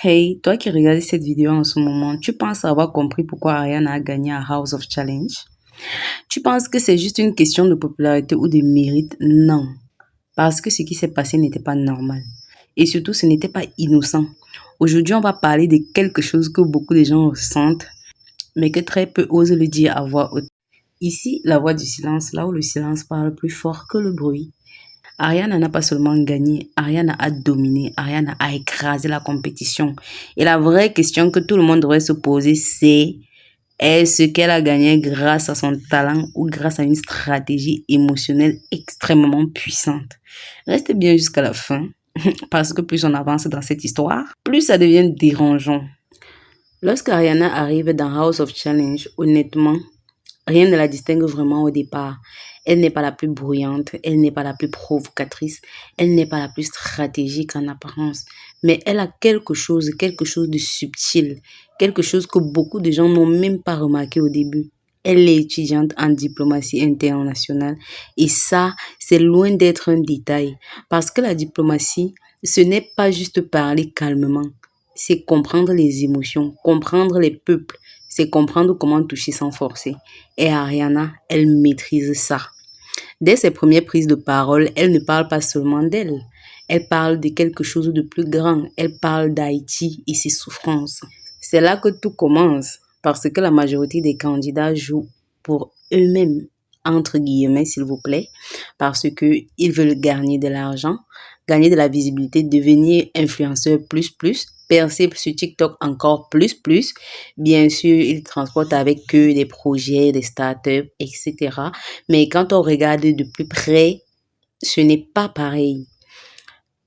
Hey, toi qui regardes cette vidéo en ce moment, tu penses avoir compris pourquoi Ariana a gagné à House of Challenge? Tu penses que c'est juste une question de popularité ou de mérite? Non, parce que ce qui s'est passé n'était pas normal. Et surtout, ce n'était pas innocent. Aujourd'hui, on va parler de quelque chose que beaucoup de gens ressentent, mais que très peu osent le dire à voix haute. Ici, la voix du silence, là où le silence parle plus fort que le bruit. Ariane n'a pas seulement gagné, Ariane a dominé, Ariane a écrasé la compétition. Et la vraie question que tout le monde devrait se poser, c'est est-ce qu'elle a gagné grâce à son talent ou grâce à une stratégie émotionnelle extrêmement puissante? Reste bien jusqu'à la fin, parce que plus on avance dans cette histoire, plus ça devient dérangeant. Lorsque Ariana arrive dans House of Challenge, honnêtement, rien ne la distingue vraiment au départ. Elle n'est pas la plus bruyante, elle n'est pas la plus provocatrice, elle n'est pas la plus stratégique en apparence, mais elle a quelque chose de subtil, quelque chose que beaucoup de gens n'ont même pas remarqué au début. Elle est étudiante en diplomatie internationale et ça, c'est loin d'être un détail parce que la diplomatie, ce n'est pas juste parler calmement, c'est comprendre les émotions, comprendre les peuples, c'est comprendre comment toucher sans forcer. Et Ariana, elle maîtrise ça. Dès ses premières prises de parole, elle ne parle pas seulement d'elle. Elle parle de quelque chose de plus grand. Elle parle d'Haïti et ses souffrances. C'est là que tout commence, parce que la majorité des candidats jouent pour eux-mêmes, entre guillemets, s'il vous plaît, parce qu'ils veulent gagner de l'argent, gagner de la visibilité, devenir influenceur plus, percer sur TikTok encore plus. Bien sûr, ils transportent avec eux des projets, des startups, etc. Mais quand on regarde de plus près, ce n'est pas pareil.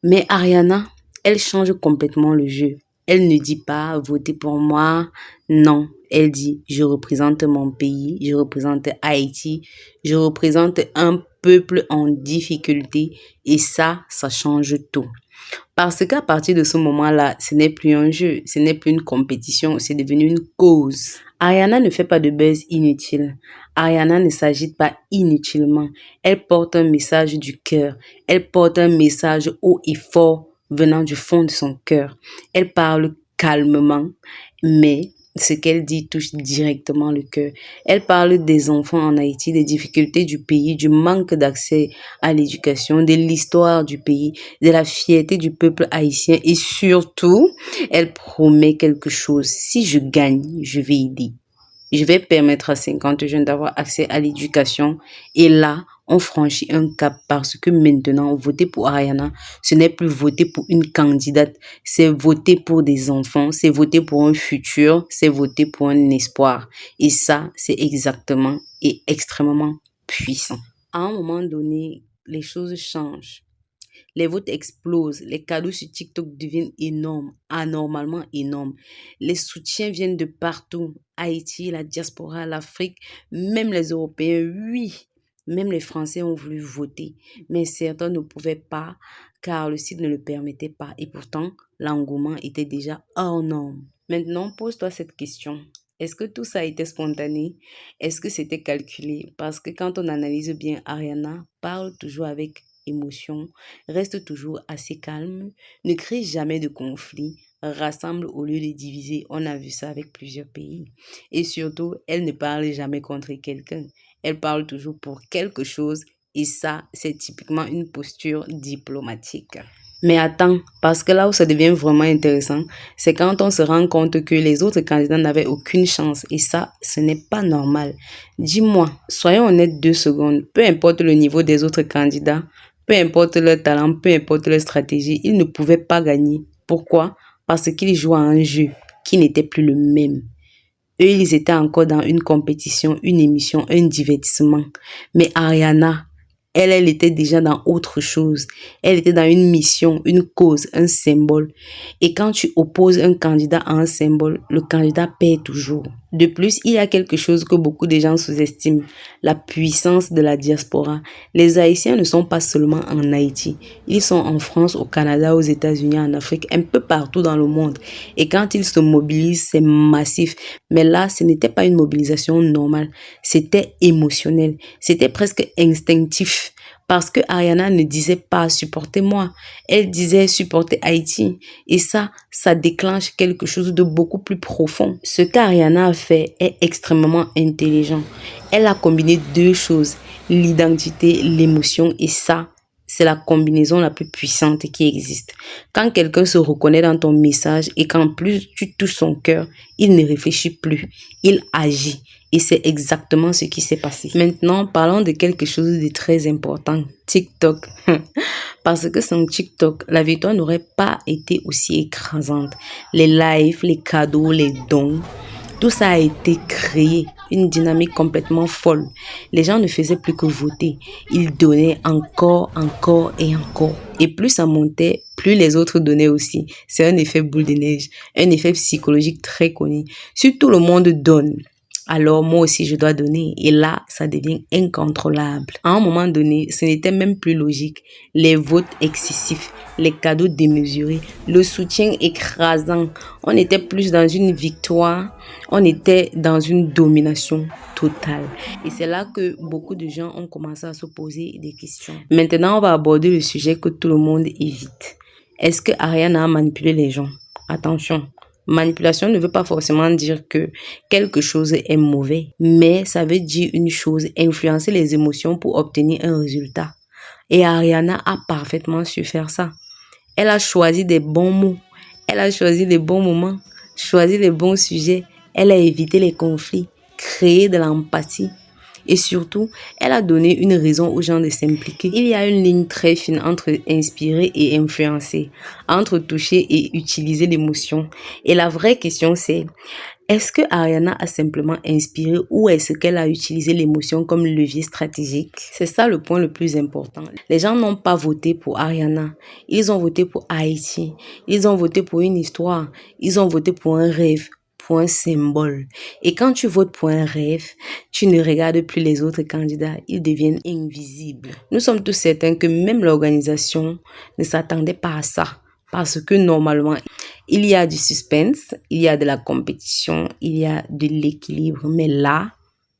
Mais Ariana, elle change complètement le jeu. Elle ne dit pas votez pour moi. Non, elle dit je représente mon pays, je représente Haïti, je représente un peuple en difficulté et ça change tout. Parce qu'à partir de ce moment-là, ce n'est plus un jeu, ce n'est plus une compétition, c'est devenu une cause. Ariana ne fait pas de buzz inutile. Ariana ne s'agite pas inutilement. Elle porte un message du cœur. Elle porte un message haut et fort venant du fond de son cœur. Elle parle calmement, mais ce qu'elle dit touche directement le cœur. Elle parle des enfants en Haïti, des difficultés du pays, du manque d'accès à l'éducation, de l'histoire du pays, de la fierté du peuple haïtien et surtout, elle promet quelque chose. Si je gagne, je vais aider. Je vais permettre à 50 jeunes d'avoir accès à l'éducation. Et là, on franchit un cap parce que maintenant, voter pour Ariana, ce n'est plus voter pour une candidate, c'est voter pour des enfants, c'est voter pour un futur, c'est voter pour un espoir. Et ça, c'est exactement et extrêmement puissant. À un moment donné, les choses changent. Les votes explosent, les cadeaux sur TikTok deviennent énormes, anormalement énormes. Les soutiens viennent de partout. Haïti, la diaspora, l'Afrique, même les Européens, oui. Même les Français ont voulu voter, mais certains ne pouvaient pas car le site ne le permettait pas. Et pourtant, l'engouement était déjà hors norme. Maintenant, pose-toi cette question. Est-ce que tout ça a été spontané? Est-ce que c'était calculé? Parce que quand on analyse bien, Ariana parle toujours avec émotion, reste toujours assez calme, ne crée jamais de conflit, rassemble au lieu de diviser. On a vu ça avec plusieurs pays. Et surtout, elle ne parle jamais contre quelqu'un. Elle parle toujours pour quelque chose et ça, c'est typiquement une posture diplomatique. Mais attends, parce que là où ça devient vraiment intéressant, c'est quand on se rend compte que les autres candidats n'avaient aucune chance. Et ça, ce n'est pas normal. Dis-moi, soyons honnêtes 2 secondes, peu importe le niveau des autres candidats, peu importe leur talent, peu importe leur stratégie, ils ne pouvaient pas gagner. Pourquoi? Parce qu'ils jouaient à un jeu qui n'était plus le même. Eux, ils étaient encore dans une compétition, une émission, un divertissement. Mais Ariana, elle était déjà dans autre chose. Elle était dans une mission, une cause, un symbole. Et quand tu opposes un candidat à un symbole, le candidat perd toujours. De plus, il y a quelque chose que beaucoup de gens sous-estiment, la puissance de la diaspora. Les Haïtiens ne sont pas seulement en Haïti. Ils sont en France, au Canada, aux États-Unis, en Afrique, un peu partout dans le monde. Et quand ils se mobilisent, c'est massif. Mais là, ce n'était pas une mobilisation normale. C'était émotionnel. C'était presque instinctif. Parce que Ariana ne disait pas supportez-moi, elle disait supportez Haïti. Et ça déclenche quelque chose de beaucoup plus profond. Ce qu'Ariana a fait est extrêmement intelligent. Elle a combiné deux choses, l'identité, l'émotion, et ça, c'est la combinaison la plus puissante qui existe. Quand quelqu'un se reconnaît dans ton message et qu'en plus tu touches son cœur, il ne réfléchit plus, il agit. Et c'est exactement ce qui s'est passé. Maintenant, parlons de quelque chose de très important, TikTok. Parce que sans TikTok, la victoire n'aurait pas été aussi écrasante. Les lives, les cadeaux, les dons, tout ça a été créé, une dynamique complètement folle. Les gens ne faisaient plus que voter. Ils donnaient encore, encore et encore. Et plus ça montait, plus les autres donnaient aussi. C'est un effet boule de neige, un effet psychologique très connu. Si tout le monde donne, alors moi aussi je dois donner. Et là, ça devient incontrôlable. À un moment donné, ce n'était même plus logique. Les votes excessifs, les cadeaux démesurés, le soutien écrasant. On était plus dans une victoire, on était dans une domination totale. Et c'est là que beaucoup de gens ont commencé à se poser des questions. Maintenant, on va aborder le sujet que tout le monde évite. Est-ce que Ariana a manipulé les gens? Attention. Manipulation ne veut pas forcément dire que quelque chose est mauvais, mais ça veut dire une chose, influencer les émotions pour obtenir un résultat. Et Ariana a parfaitement su faire ça. Elle a choisi des bons mots, elle a choisi les bons moments, choisi les bons sujets, elle a évité les conflits, créé de l'empathie. Et surtout, elle a donné une raison aux gens de s'impliquer. Il y a une ligne très fine entre inspirer et influencer, entre toucher et utiliser l'émotion. Et la vraie question c'est, est-ce que Ariana a simplement inspiré ou est-ce qu'elle a utilisé l'émotion comme levier stratégique? C'est ça le point le plus important. Les gens n'ont pas voté pour Ariana. Ils ont voté pour Haïti. Ils ont voté pour une histoire. Ils ont voté pour un rêve, pour un symbole. Et quand tu votes pour un rêve, tu ne regardes plus les autres candidats. Ils deviennent invisibles. Nous sommes tous certains que même l'organisation ne s'attendait pas à ça. Parce que normalement, il y a du suspense, il y a de la compétition, il y a de l'équilibre. Mais là,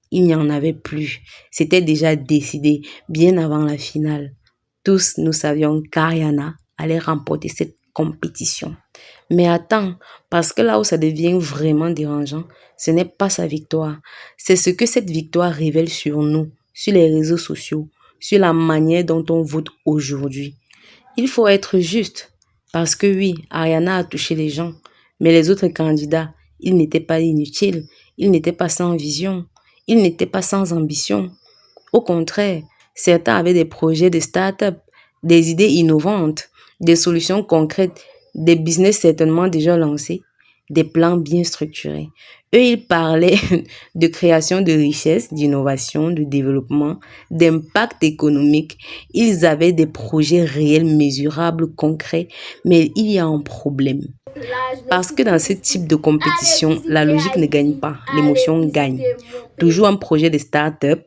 il n'y en avait plus. C'était déjà décidé bien avant la finale. Tous nous savions qu'Ariana allait remporter cette compétition. Mais attends, parce que là où ça devient vraiment dérangeant, ce n'est pas sa victoire. C'est ce que cette victoire révèle sur nous, sur les réseaux sociaux, sur la manière dont on vote aujourd'hui. Il faut être juste. Parce que oui, Ariana a touché les gens, mais les autres candidats, ils n'étaient pas inutiles, ils n'étaient pas sans vision, ils n'étaient pas sans ambition. Au contraire, certains avaient des projets de start-up, des idées innovantes, des solutions concrètes, des business certainement déjà lancés, des plans bien structurés. Eux, ils parlaient de création de richesse, d'innovation, de développement, d'impact économique. Ils avaient des projets réels, mesurables, concrets, mais il y a un problème. Parce que dans ce type de compétition, la logique ne gagne pas, l'émotion gagne. Toujours un projet de start-up,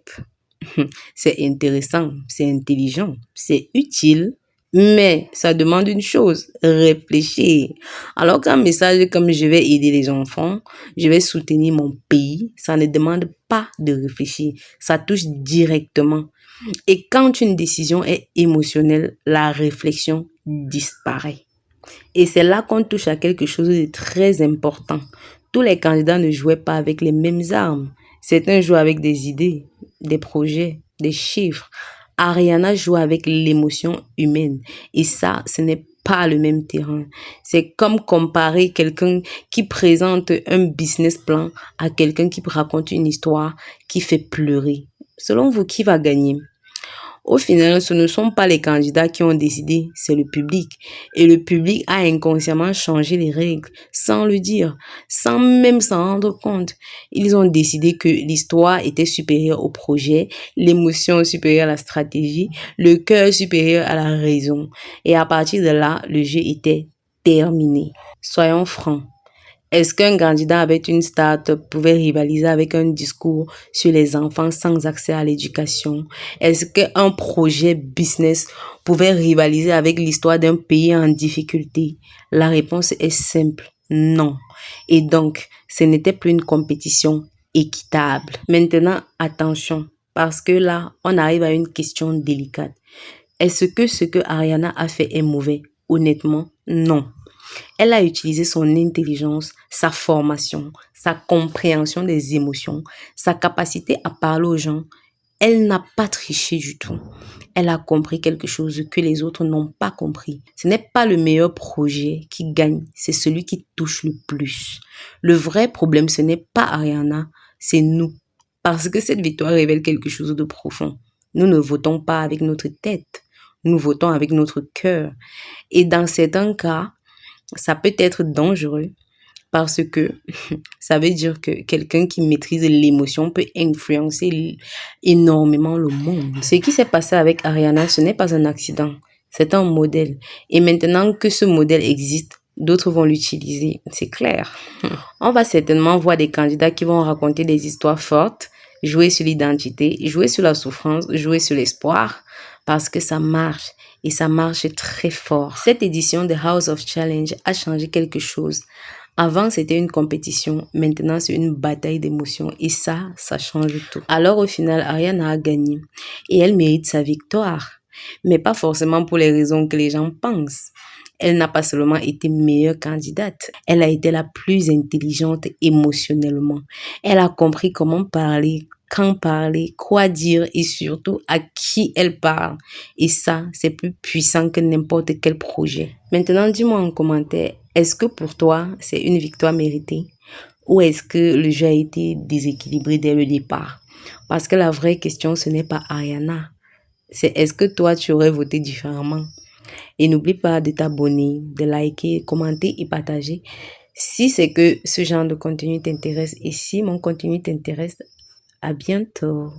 c'est intéressant, c'est intelligent, c'est utile, mais ça demande une chose, réfléchir. Alors qu'un message comme je vais aider les enfants, je vais soutenir mon pays, ça ne demande pas de réfléchir, ça touche directement. Et quand une décision est émotionnelle, la réflexion disparaît. Et c'est là qu'on touche à quelque chose de très important. Tous les candidats ne jouaient pas avec les mêmes armes. Certains jouent avec des idées, des projets, des chiffres. Ariana joue avec l'émotion humaine. Et ça, ce n'est pas le même terrain. C'est comme comparer quelqu'un qui présente un business plan à quelqu'un qui raconte une histoire qui fait pleurer. Selon vous, qui va gagner? Au final, ce ne sont pas les candidats qui ont décidé, c'est le public. Et le public a inconsciemment changé les règles, sans le dire, sans même s'en rendre compte. Ils ont décidé que l'histoire était supérieure au projet, l'émotion supérieure à la stratégie, le cœur supérieur à la raison. Et à partir de là, le jeu était terminé. Soyons francs. Est-ce qu'un candidat avec une start-up pouvait rivaliser avec un discours sur les enfants sans accès à l'éducation? Est-ce qu'un projet business pouvait rivaliser avec l'histoire d'un pays en difficulté? La réponse est simple, non. Et donc, ce n'était plus une compétition équitable. Maintenant, attention. Parce que là, on arrive à une question délicate. Est-ce que ce que Ariana a fait est mauvais? Honnêtement, non. Elle a utilisé son intelligence, sa formation, sa compréhension des émotions, sa capacité à parler aux gens. Elle n'a pas triché du tout. Elle a compris quelque chose que les autres n'ont pas compris. Ce n'est pas le meilleur projet qui gagne, c'est celui qui touche le plus. Le vrai problème, ce n'est pas Ariana, c'est nous. Parce que cette victoire révèle quelque chose de profond. Nous ne votons pas avec notre tête, nous votons avec notre cœur. Et dans certains cas, ça peut être dangereux parce que ça veut dire que quelqu'un qui maîtrise l'émotion peut influencer énormément le monde. Ce qui s'est passé avec Ariana, ce n'est pas un accident, c'est un modèle. Et maintenant que ce modèle existe, d'autres vont l'utiliser, c'est clair. On va certainement voir des candidats qui vont raconter des histoires fortes, jouer sur l'identité, jouer sur la souffrance, jouer sur l'espoir, parce que ça marche. Et ça marche très fort. Cette édition de House of Challenge a changé quelque chose. Avant, c'était une compétition. Maintenant, c'est une bataille d'émotions. Et ça change tout. Alors, au final, Ariana a gagné. Et elle mérite sa victoire. Mais pas forcément pour les raisons que les gens pensent. Elle n'a pas seulement été meilleure candidate. Elle a été la plus intelligente émotionnellement. Elle a compris comment parler, quand parler, quoi dire et surtout à qui elle parle. Et ça, c'est plus puissant que n'importe quel projet. Maintenant, dis-moi en commentaire, est-ce que pour toi, c'est une victoire méritée? Ou est-ce que le jeu a été déséquilibré dès le départ? Parce que la vraie question, ce n'est pas Ariana. C'est est-ce que toi, tu aurais voté différemment? Et n'oublie pas de t'abonner, de liker, commenter et partager si c'est que ce genre de contenu t'intéresse et si mon contenu t'intéresse. À bientôt.